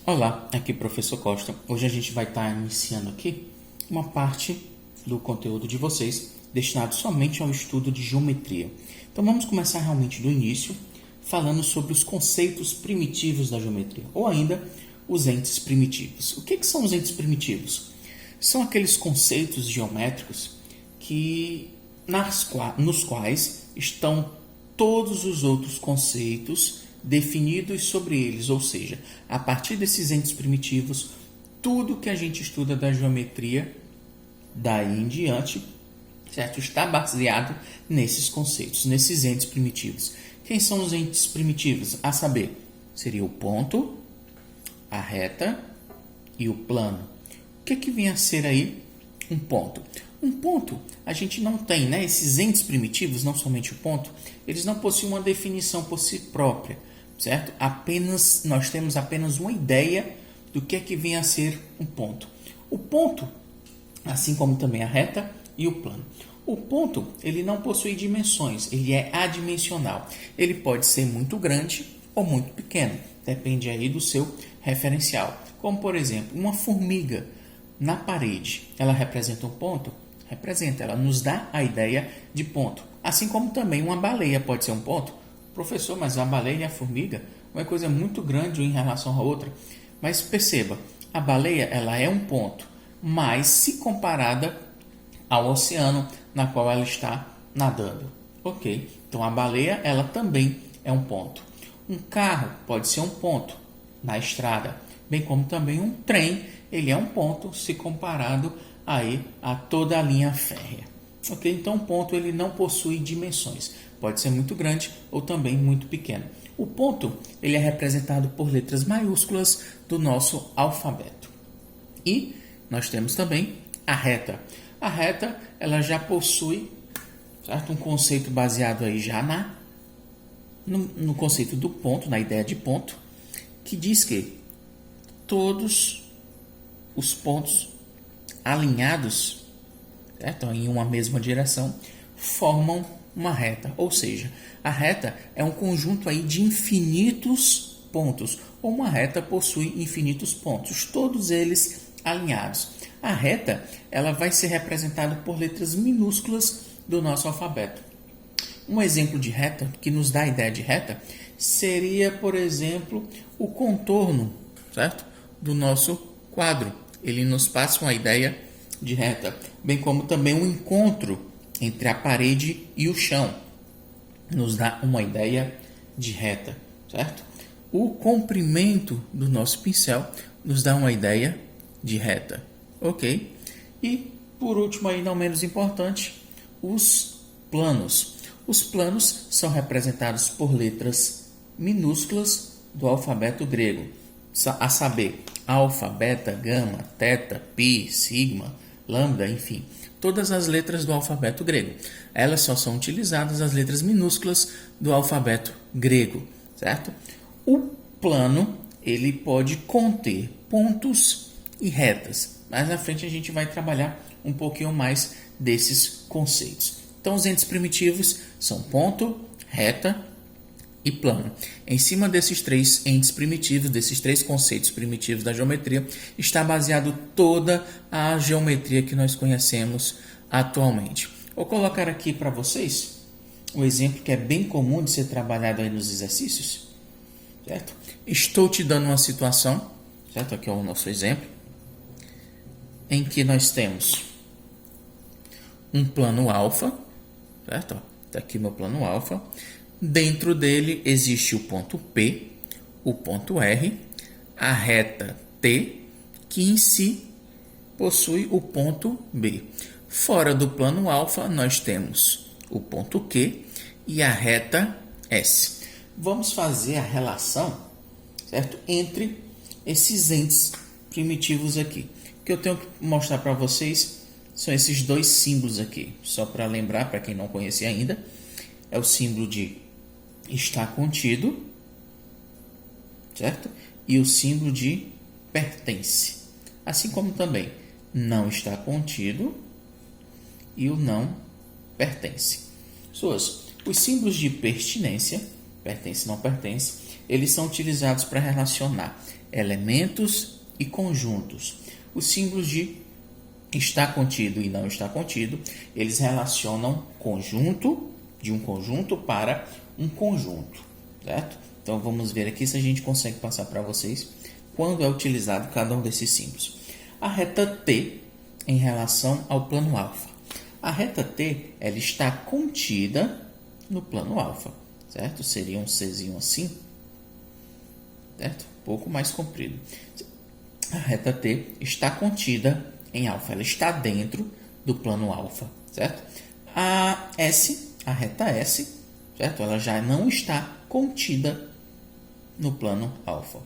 Olá, aqui é o professor Costa. Hoje a gente vai estar iniciando aqui uma parte do conteúdo de vocês destinado somente ao estudo de geometria. Então vamos começar realmente do início, falando sobre os conceitos primitivos da geometria, ou ainda os entes primitivos. O que são os entes primitivos? São aqueles conceitos geométricos nos quais estão todos os outros conceitos definidos sobre eles, ou seja, a partir desses entes primitivos, tudo que a gente estuda da geometria daí em diante, certo? Está baseado nesses conceitos, nesses entes primitivos. Quem são os entes primitivos? A saber, seria o ponto, a reta e o plano. O que vem a ser aí um ponto? Um ponto, a gente não tem, né? Esses entes primitivos, não somente o ponto, eles não possuem uma definição por si própria, certo? Nós temos apenas uma ideia do que vem a ser um ponto. O ponto, assim como também a reta e o plano. O ponto, ele não possui dimensões, ele é adimensional. Ele pode ser muito grande ou muito pequeno, depende aí do seu referencial. Como, por exemplo, uma formiga na parede, ela representa um ponto? Representa, ela nos dá a ideia de ponto. Assim como também uma baleia pode ser um ponto. Professor, mas a baleia e a formiga é uma coisa muito grande em relação à outra. Mas perceba, a baleia ela é um ponto, mas se comparada ao oceano na qual ela está nadando. Ok, então a baleia ela também é um ponto. Um carro pode ser um ponto na estrada, bem como também um trem, ele é um ponto se comparado aí a toda a linha férrea. Ok, então o ponto ele não possui dimensões, pode ser muito grande ou também muito pequeno. O ponto ele é representado por letras maiúsculas do nosso alfabeto. E nós temos também a reta. A reta ela já possui, certo, um conceito baseado aí já no conceito do ponto, na ideia de ponto, que diz que todos os pontos alinhados, certo, em uma mesma direção, formam uma reta. Ou seja, a reta é um conjunto aí de infinitos pontos, ou uma reta possui infinitos pontos, todos eles alinhados. A reta ela vai ser representada por letras minúsculas do nosso alfabeto. Um exemplo de reta que nos dá a ideia de reta seria, por exemplo, o contorno, certo, do nosso quadro. Ele nos passa uma ideia de reta, bem como também um encontro entre a parede e o chão nos dá uma ideia de reta, certo? O comprimento do nosso pincel nos dá uma ideia de reta, ok? E por último, aí não menos importante, os planos. Os planos são representados por letras minúsculas do alfabeto grego, a saber, alfa, beta, gama, teta, pi, sigma, lambda, enfim, todas as letras do alfabeto grego. Elas só são utilizadas as letras minúsculas do alfabeto grego, certo? O plano, ele pode conter pontos e retas. Mais na frente a gente vai trabalhar um pouquinho mais desses conceitos. Então, os entes primitivos são ponto, reta e plano. Em cima desses três entes primitivos, desses três conceitos primitivos da geometria, está baseado toda a geometria que nós conhecemos atualmente. Vou colocar aqui para vocês um exemplo que é bem comum de ser trabalhado aí nos exercícios, certo? Estou te dando uma situação, certo? Aqui é o nosso exemplo, em que nós temos um plano alfa, certo? Está aqui meu plano alfa. Dentro dele existe o ponto P, o ponto R, a reta T, que em si possui o ponto B. Fora do plano alfa, nós temos o ponto Q e a reta S. Vamos fazer a relação, certo, entre esses entes primitivos aqui. O que eu tenho que mostrar para vocês são esses dois símbolos aqui. Só para lembrar, para quem não conhece ainda, é o símbolo de está contido, certo? E o símbolo de pertence. Assim como também não está contido e o não pertence. Os símbolos de pertinência, pertence, não pertence, eles são utilizados para relacionar elementos e conjuntos. Os símbolos de está contido e não está contido, eles relacionam conjunto de um conjunto para um conjunto, certo? Então vamos ver aqui se a gente consegue passar para vocês quando é utilizado cada um desses símbolos. A reta T em relação ao plano alfa. A reta T, ela está contida no plano alfa, certo? Seria um Czinho assim, certo? Um pouco mais comprido. A reta T está contida em alfa, ela está dentro do plano alfa, certo? A S, a reta S, certo? Ela já não está contida no plano alfa.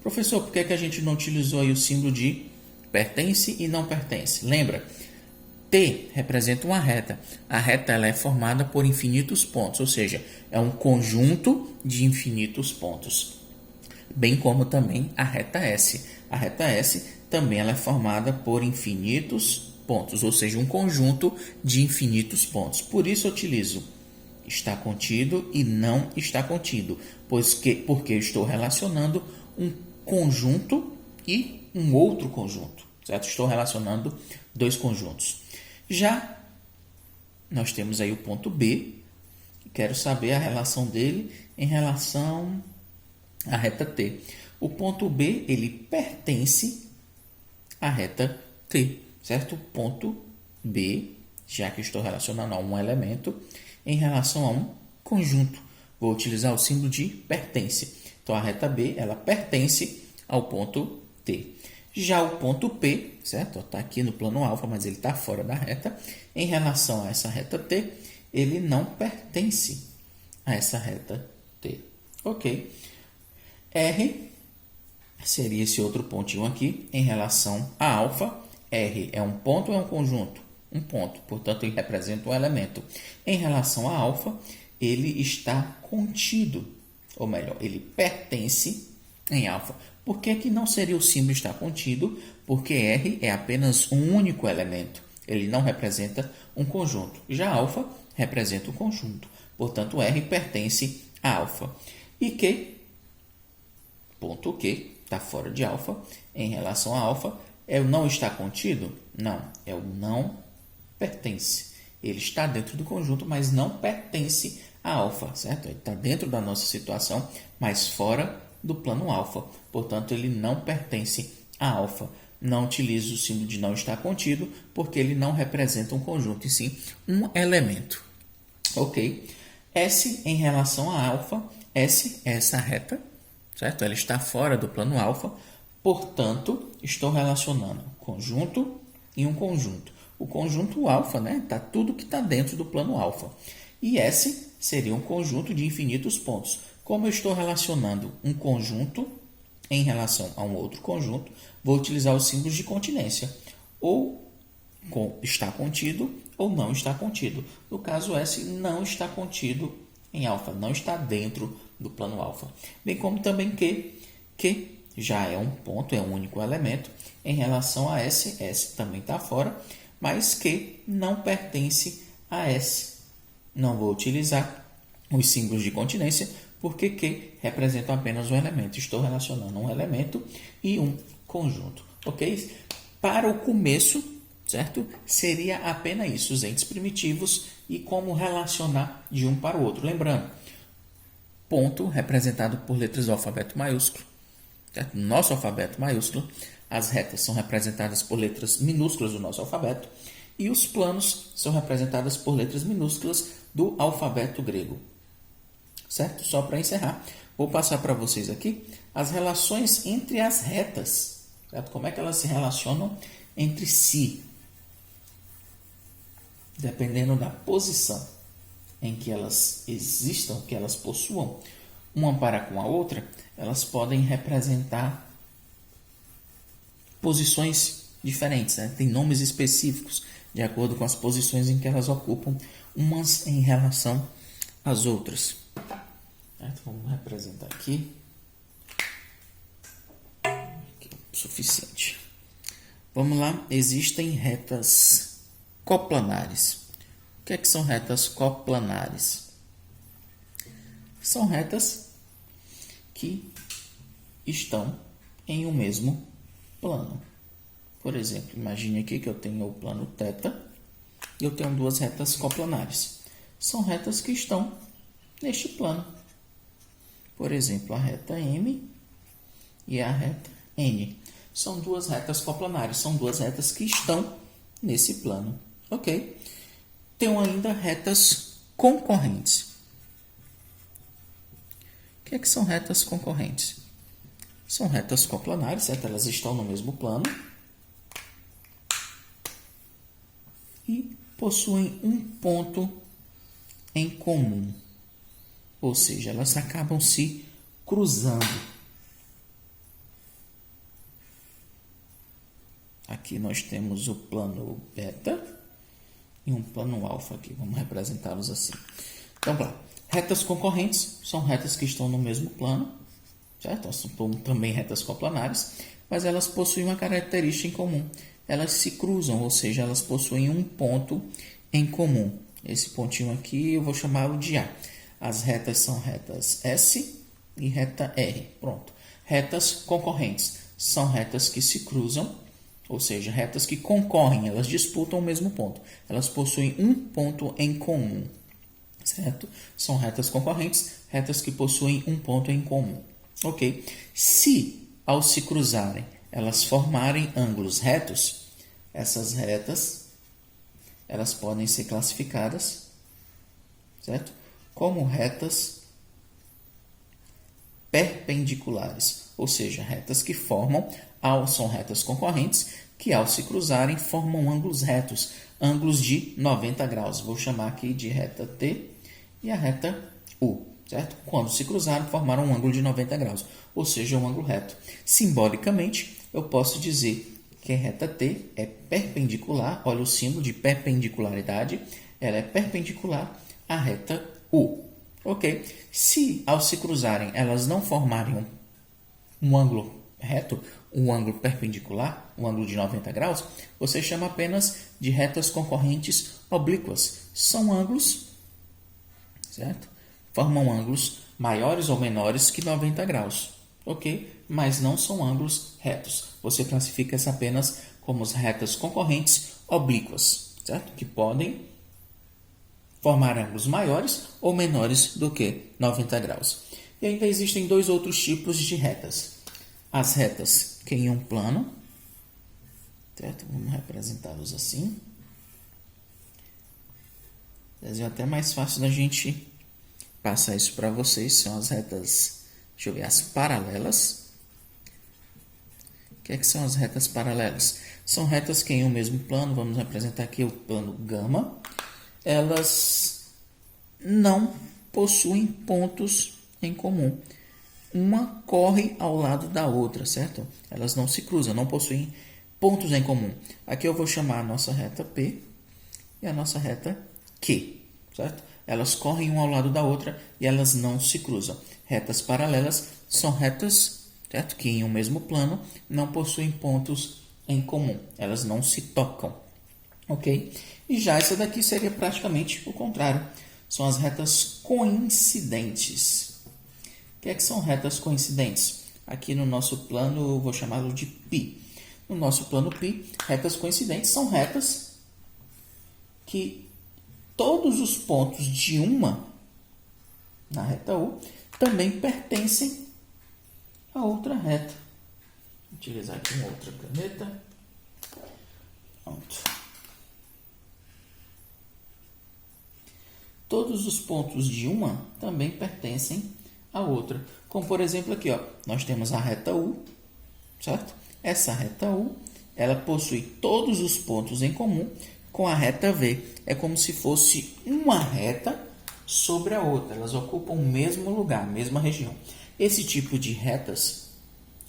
Professor, por que a gente não utilizou aí o símbolo de pertence e não pertence? Lembra? T representa uma reta. A reta ela é formada por infinitos pontos, ou seja, é um conjunto de infinitos pontos. Bem como também a reta S. A reta S também ela é formada por infinitos pontos, ou seja, um conjunto de infinitos pontos. Por isso eu utilizo está contido e não está contido, porque eu estou relacionando um conjunto e um outro conjunto, certo? Estou relacionando dois conjuntos. Já nós temos aí o ponto B, quero saber a relação dele em relação à reta T. O ponto B, ele pertence à reta T, certo? O ponto B, já que estou relacionando a um elemento em relação a um conjunto, vou utilizar o símbolo de pertence. Então, a reta B, ela pertence ao ponto T. Já o ponto P, certo? Está aqui no plano alfa, mas ele está fora da reta. Em relação a essa reta T, ele não pertence a essa reta T. Ok. R seria esse outro pontinho aqui em relação a alfa. R é um ponto ou é um conjunto? Um ponto, portanto, ele representa um elemento. Em relação a alfa, ele está contido, ou melhor, ele pertence em alfa. Por que não seria o símbolo estar contido? Porque R é apenas um único elemento. Ele não representa um conjunto. Já alfa representa um conjunto. Portanto, R pertence a alfa. E Q, ponto Q, está fora de alfa. Em relação a alfa, é o não está contido? Não, é o não pertence. Ele está dentro do conjunto, mas não pertence a alfa, certo? Ele está dentro da nossa situação, mas fora do plano alfa. Portanto, ele não pertence a alfa. Não utilizo o símbolo de não estar contido, porque ele não representa um conjunto, e sim um elemento. Ok? S em relação a alfa, S é essa reta, certo? Ela está fora do plano alfa, portanto, estou relacionando conjunto e um conjunto. O conjunto alfa, né? Tá tudo que está dentro do plano alfa. E S seria um conjunto de infinitos pontos. Como eu estou relacionando um conjunto em relação a um outro conjunto, vou utilizar os símbolos de continência. Ou está contido ou não está contido. No caso, S não está contido em alfa, não está dentro do plano alfa. Bem como também que já é um ponto, é um único elemento. Em relação a S, S também está fora, mas que não pertence a S. Não vou utilizar os símbolos de continência, porque que representam apenas um elemento. Estou relacionando um elemento e um conjunto, ok? Para o começo, certo? Seria apenas isso, os entes primitivos e como relacionar de um para o outro. Lembrando, ponto representado por letras do alfabeto maiúsculo. Certo? No nosso alfabeto maiúsculo, as retas são representadas por letras minúsculas do nosso alfabeto e os planos são representados por letras minúsculas do alfabeto grego. Certo? Só para encerrar, vou passar para vocês aqui as relações entre as retas. Certo? Como é que elas se relacionam entre si? Dependendo da posição em que elas existam, que elas possuam, uma para com a outra, elas podem representar posições diferentes, né? Tem nomes específicos de acordo com as posições em que elas ocupam, umas em relação às outras. Certo? Vamos representar aqui. Aqui é o suficiente. Vamos lá, existem retas coplanares. O que é que são retas coplanares? São retas que estão em um mesmo plano. Por exemplo, imagine aqui que eu tenho o plano θ e eu tenho duas retas coplanares. São retas que estão neste plano. Por exemplo, a reta M e a reta N. São duas retas coplanares, são duas retas que estão nesse plano. Ok? Tenho ainda retas concorrentes. O que é que são retas concorrentes? São retas coplanares, certo? Elas estão no mesmo plano e possuem um ponto em comum. Ou seja, elas acabam se cruzando. Aqui nós temos o plano beta e um plano alfa aqui. Vamos representá-los assim. Então, claro, retas concorrentes são retas que estão no mesmo plano, certo? São também retas coplanares, mas elas possuem uma característica em comum. Elas se cruzam, ou seja, elas possuem um ponto em comum. Esse pontinho aqui eu vou chamá-lo de A. As retas são retas S e reta R. Pronto. Retas concorrentes são retas que se cruzam, ou seja, retas que concorrem, elas disputam o mesmo ponto. Elas possuem um ponto em comum, certo? São retas concorrentes, retas que possuem um ponto em comum. Ok? Se, ao se cruzarem, elas formarem ângulos retos, essas retas, elas podem ser classificadas, certo? Como retas perpendiculares, ou seja, retas que são retas concorrentes, que ao se cruzarem formam ângulos retos, ângulos de 90 graus. Vou chamar aqui de reta T e a reta U, certo? Quando se cruzaram, formaram um ângulo de 90 graus, ou seja, um ângulo reto. Simbolicamente, eu posso dizer que a reta T é perpendicular, olha o símbolo de perpendicularidade, ela é perpendicular à reta U. Ok? Se, ao se cruzarem, elas não formarem um ângulo reto, um ângulo perpendicular, um ângulo de 90 graus, você chama apenas de retas concorrentes oblíquas. São ângulos, certo? Formam ângulos maiores ou menores que 90 graus, ok? Mas não são ângulos retos. Você classifica essa apenas como as retas concorrentes oblíquas, certo? Que podem formar ângulos maiores ou menores do que 90 graus. E ainda existem dois outros tipos de retas. As retas que em um plano, certo? Vamos representá-los assim. É até mais fácil da gente passar isso para vocês. São as retas, deixa eu ver, as paralelas. O que é que são as retas paralelas? São retas que em um mesmo plano, vamos representar aqui o plano gama, elas não possuem pontos em comum. Uma corre ao lado da outra, certo? Elas não se cruzam, não possuem pontos em comum. Aqui eu vou chamar a nossa reta P e a nossa reta Q, certo? Elas correm uma ao lado da outra e elas não se cruzam. Retas paralelas são retas, certo? Que em um mesmo plano não possuem pontos em comum. Elas não se tocam, ok? E já essa daqui seria praticamente o contrário. São as retas coincidentes. O que é que são retas coincidentes? Aqui no nosso plano eu vou chamá-lo de π. No nosso plano π, retas coincidentes são retas que todos os pontos de uma, na reta U, também pertencem a outra reta. Vou utilizar aqui uma outra caneta. Pronto. Todos os pontos de uma também pertencem a outra. Como, por exemplo, aqui, ó, nós temos a reta U, certo? Essa reta U, ela possui todos os pontos em comum com a reta V. É como se fosse uma reta sobre a outra. Elas ocupam o mesmo lugar, a mesma região. Esse tipo de retas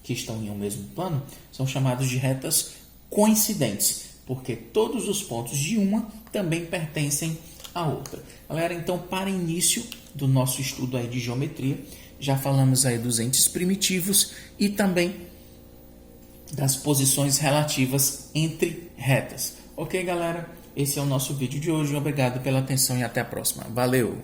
que estão em um mesmo plano são chamados de retas coincidentes, porque todos os pontos de uma também pertencem à outra. Galera, então, para início do nosso estudo aí de geometria, já falamos aí dos entes primitivos e também das posições relativas entre retas. Ok, galera? Esse é o nosso vídeo de hoje. Obrigado pela atenção e até a próxima. Valeu!